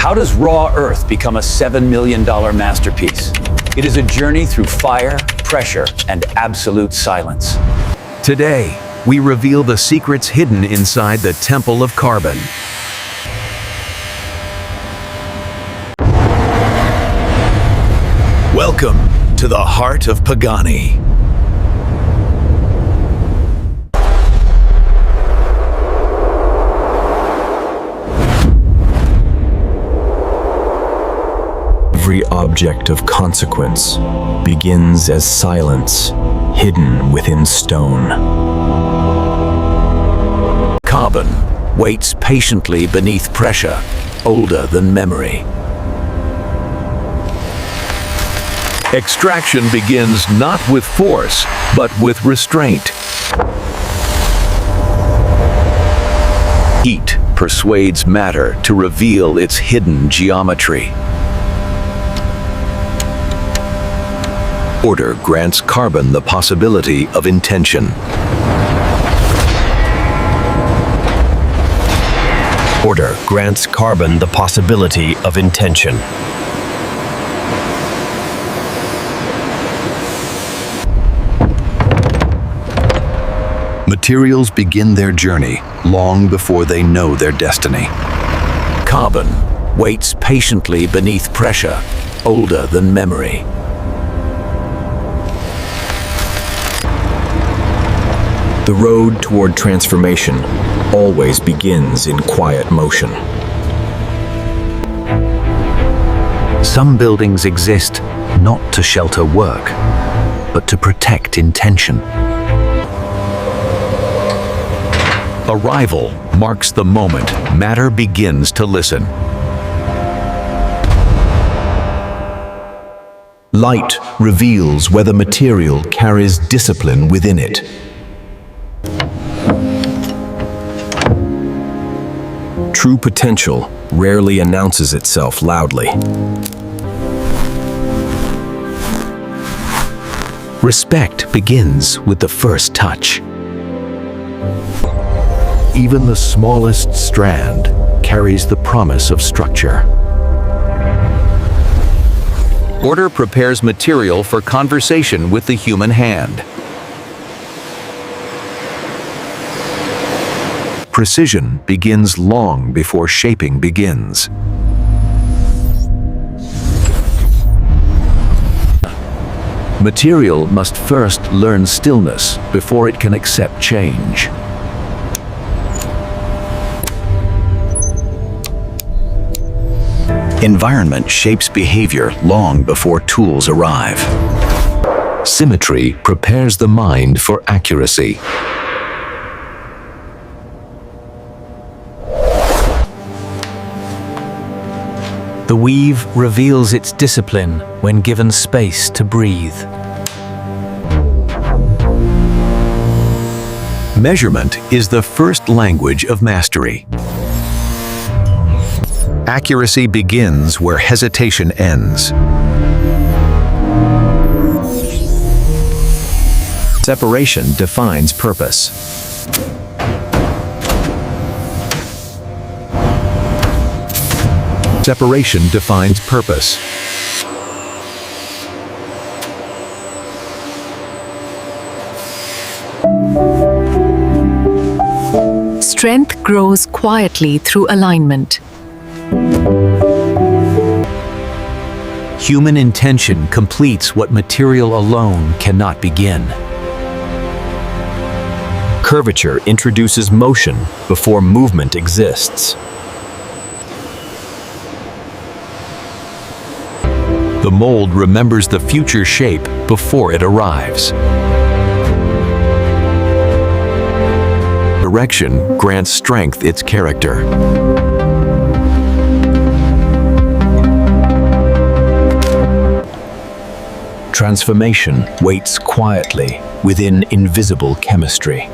How does raw earth become a $7 million masterpiece? It is a journey through fire, pressure, and absolute silence. Today, we reveal the secrets hidden inside the Temple of Carbon. Welcome to the heart of Pagani. Every object of consequence begins as silence, hidden within stone. Carbon waits patiently beneath pressure, older than memory. Extraction begins not with force, but with restraint. Heat persuades matter to reveal its hidden geometry. Order grants carbon the possibility of intention. Order grants carbon the possibility of intention. Materials begin their journey long before they know their destiny. Carbon waits patiently beneath pressure, older than memory. The road toward transformation always begins in quiet motion. Some buildings exist not to shelter work, but to protect intention. Arrival marks the moment matter begins to listen. Light reveals whether material carries discipline within it. True potential rarely announces itself loudly. Respect begins with the first touch. Even the smallest strand carries the promise of structure. Order prepares material for conversation with the human hand. Precision begins long before shaping begins. Material must first learn stillness before it can accept change. Environment shapes behavior long before tools arrive. Symmetry prepares the mind for accuracy. The weave reveals its discipline when given space to breathe. Measurement is the first language of mastery. Accuracy begins where hesitation ends. Separation defines purpose. Separation defines purpose. Strength grows quietly through alignment. Human intention completes what material alone cannot begin. Curvature introduces motion before movement exists. The mold remembers the future shape before it arrives. Direction grants strength its character. Transformation waits quietly within invisible chemistry.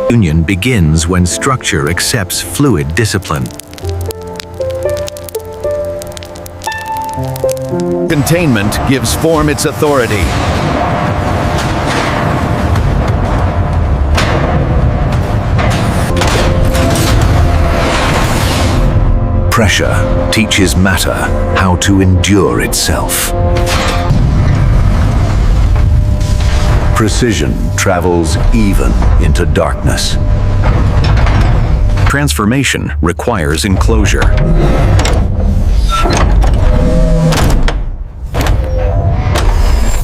Union begins when structure accepts fluid discipline. Containment gives form its authority. pressure teaches matter how to endure itself. Precision travels even into darkness. Transformation requires enclosure.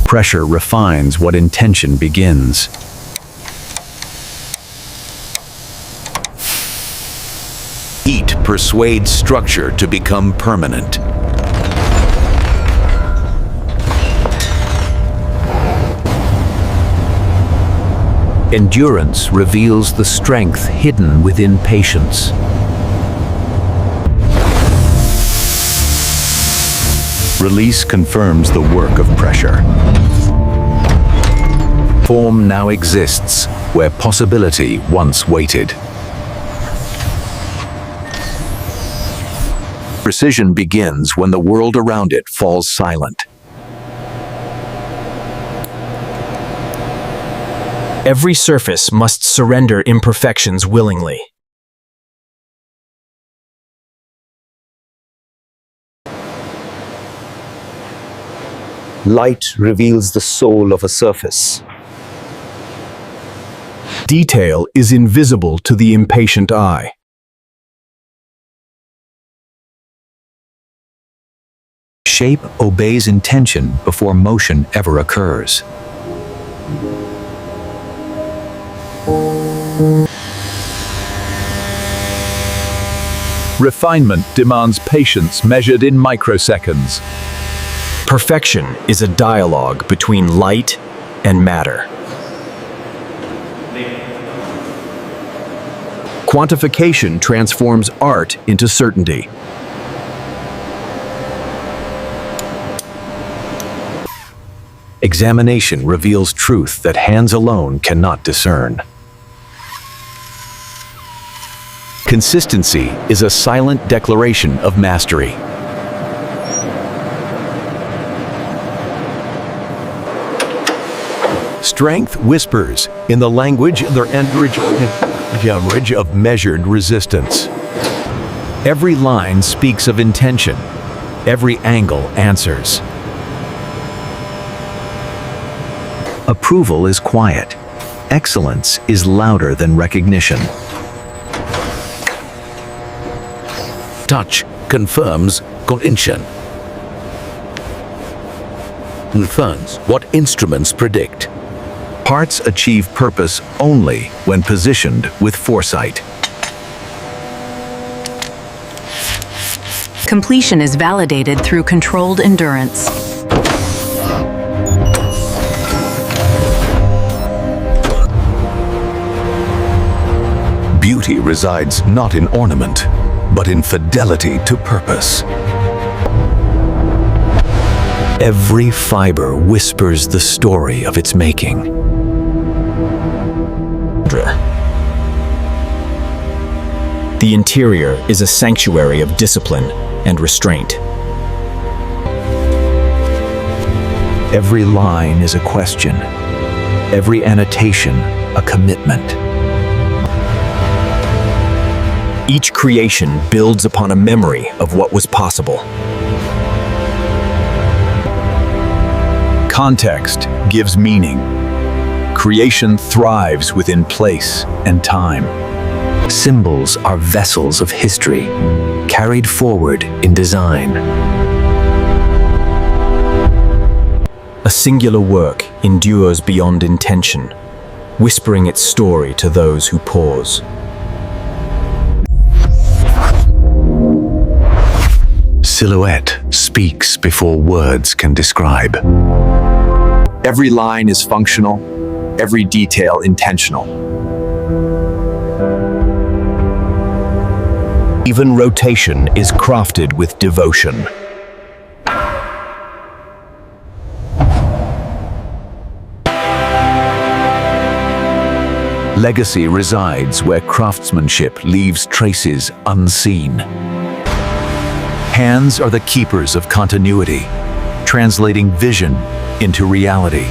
Pressure refines what intention begins. Heat persuades structure to become permanent. Endurance reveals the strength hidden within patience. Release confirms the work of pressure. Form now exists where possibility once waited. Precision begins when the world around it falls silent. Every surface must surrender imperfections willingly. Light reveals the soul of a surface. Detail is invisible to the impatient eye. Shape obeys intention before motion ever occurs. Refinement demands patience measured in microseconds. Perfection is a dialogue between light and matter. Quantification transforms art into certainty. Examination reveals truth that hands alone cannot discern. Consistency is a silent declaration of mastery. Strength whispers in the language of measured resistance. Every line speaks of intention. Every angle answers. Approval is quiet. Excellence is louder than recognition. Touch confirms intention. Confirms what instruments predict. Parts achieve purpose only when positioned with foresight. Completion is validated through controlled endurance. Beauty resides not in ornament, but in fidelity to purpose. Every fiber whispers the story of its making. The interior is a sanctuary of discipline and restraint. Every line is a question. Every annotation, a commitment. Each creation builds upon a memory of what was possible. Context gives meaning. Creation thrives within place and time. Symbols are vessels of history, carried forward in design. A singular work endures beyond intention, whispering its story to those who pause. Silhouette speaks before words can describe. Every line is functional, every detail intentional. Even rotation is crafted with devotion. Legacy resides where craftsmanship leaves traces unseen. Hands are the keepers of continuity, translating vision into reality.